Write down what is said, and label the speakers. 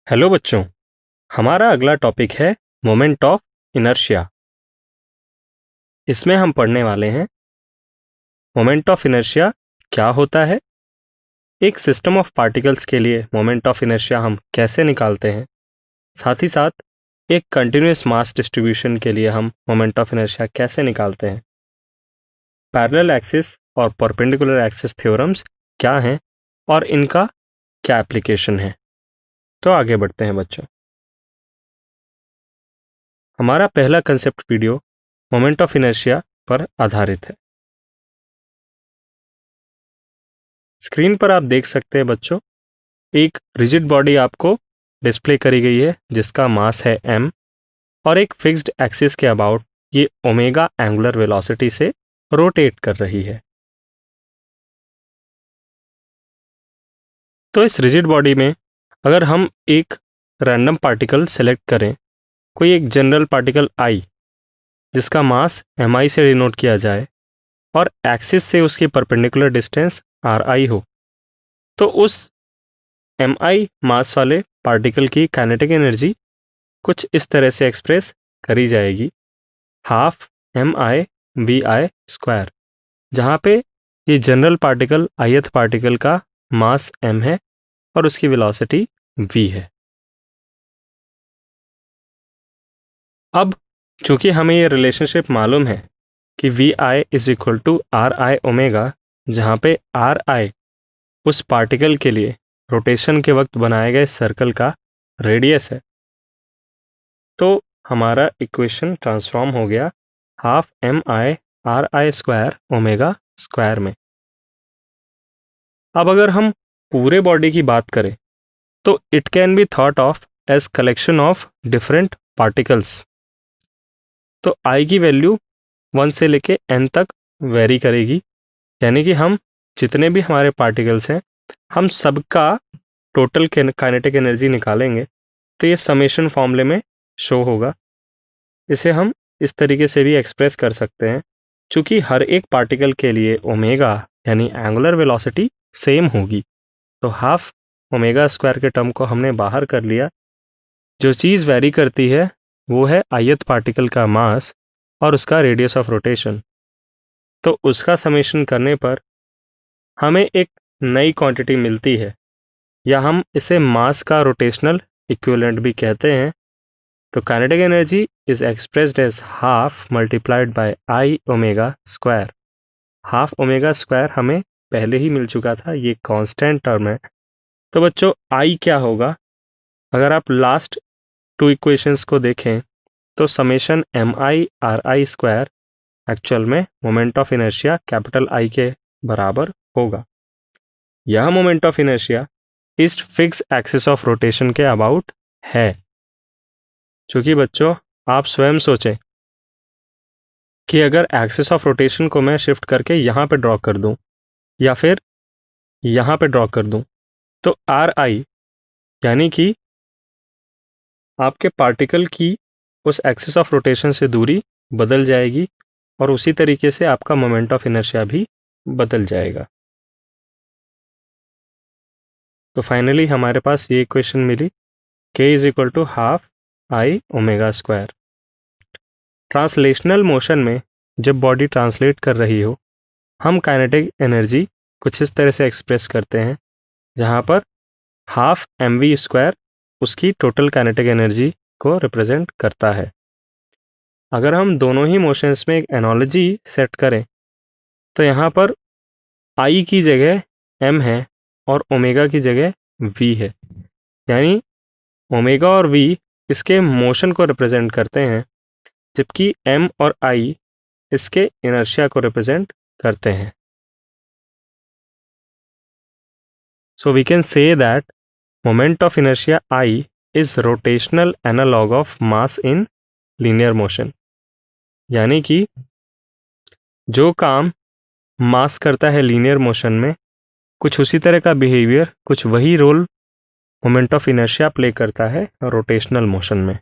Speaker 1: Hello बच्चों, हमारा अगला टॉपिक है मोमेंट ऑफ इनर्शिया। इसमें हम पढ़ने वाले हैं मोमेंट ऑफ इनर्शिया क्या होता है, एक सिस्टम ऑफ पार्टिकल्स के लिए मोमेंट ऑफ इनर्शिया हम कैसे निकालते हैं, साथ ही साथ एक कंटिन्यूअस मास डिस्ट्रीब्यूशन के लिए हम मोमेंट ऑफ इनर्शिया कैसे निकालते हैं, पैरेलल एक्सिस और परपेंडिकुलर एक्सिस थ्योरम्स क्या हैं और इनका क्या एप्लीकेशन है। तो आगे बढ़ते हैं बच्चों। हमारा पहला concept video moment of inertia पर आधारित है। स्क्रीन पर आप देख सकते हैं बच्चों, एक रिजिड बॉडी आपको डिस्प्ले करी गई है जिसका मास है m और एक फिक्स्ड एक्सिस के अबाउट ये ओमेगा एंगुलर वेलोसिटी से रोटेट कर रही है। तो इस रिजिड बॉडी में अगर हम एक रैंडम पार्टिकल सेलेक्ट करें, कोई एक जनरल पार्टिकल I जिसका मास mi से डिनोट किया जाए और एक्सिस से उसकी परपेंडिकुलर डिस्टेंस ri हो, तो उस mi मास वाले पार्टिकल की काइनेटिक एनर्जी कुछ इस तरह से एक्सप्रेस करी जाएगी, हाफ mi/vi स्क्वायर, जहाँ पे ये जनरल पार्टिकल ith पार्टिकल का मास m है और उसकी वेलोसिटी v है। अब चूंकि हमें ये रिलेशनशिप मालूम है कि vi is equal to ri omega, जहाँ पे ri उस पार्टिकल के लिए रोटेशन के वक्त बनाए गए सर्कल का रेडियस है, तो हमारा इक्वेशन ट्रांसफॉर्म हो गया half mi/ri square omega square में। अब अगर हम पूरे बॉडी की बात करें तो it can be thought of as collection of different particles. तो i की वैल्यू 1 से लेके n तक वेरी करेगी, यानी कि हम जितने भी हमारे पार्टिकल्स हैं हम सबका टोटल काइनेटिक एनर्जी निकालेंगे तो ये समेशन फॉर्मूले में शो होगा। इसे हम इस तरीके से भी एक्सप्रेस कर सकते हैं, चूंकि हर एक पार्टिकल के लिए ओमेगा यानी एंगुलर वेलोसिटी सेम होगी, तो हाफ ओमेगा स्क्वायर के टर्म को हमने बाहर कर लिया। जो चीज़ वेरी करती है वो है ith पार्टिकल का मास और उसका रेडियस ऑफ रोटेशन। तो उसका समेशन करने पर हमें एक नई क्वांटिटी मिलती है, या हम इसे मास का रोटेशनल इक्विवेलेंट भी कहते हैं। तो kinetic energy is expressed as half multiplied by i omega square. Half omega square हमें पहले ही मिल चुका था, ये कांस्टेंट टर्म है। तो बच्चों i क्या होगा, अगर आप लास्ट टू इक्वेशंस को देखें तो समेशन mi/ri स्क्वायर एक्चुअल में moment of inertia capital I के बराबर होगा। यह मोमेंट ऑफ इनर्शिया इस फिक्स एक्सिस ऑफ रोटेशन के अबाउट है। क्योंकि बच्चों आप स्वयं सोचें कि अगर एक्सिस ऑफ रोटेशन को मैं शिफ्ट करके यहाँ पे ड्रॉ कर दूँ या फिर यहाँ पे ड्रॉ कर दूँ, तो ri यानी कि आपके पार्टिकल की उस एक्सिस ऑफ रोटेशन से दूरी बदल जाएगी और उसी तरीके से आपका मोमेंट ऑफ इनर्शिया भी बदल जाएगा। तो फाइनली हमारे पास ये इक्वेशन मिली, k is equal to half i omega square. Translational motion में जब बॉडी ट्रांसलेट कर रही हो, हम काइनेटिक एनर्जी कुछ इस तरह से एक्सप्रेस करते हैं, जहाँ पर हाफ mv स्क्वायर उसकी टोटल काइनेटिक एनर्जी को रिप्रेजेंट करता है। अगर हम दोनों ही मोशंस में एक एनालॉजी सेट करें तो यहाँ पर i की जगह m है और ओमेगा की जगह v है, यानी ओमेगा और v इसके मोशन को रिप्रेजेंट करते हैं, जबकि m और i इसके इनर्शिया को रिप्रेजेंट करते हैं। So we can say that moment of inertia I is rotational analog of mass in linear motion, यानी कि जो काम मास करता है लीनियर मोशन में, कुछ उसी तरह का बिहेवियर, कुछ वही role moment of inertia play करता है रोटेशनल मोशन में।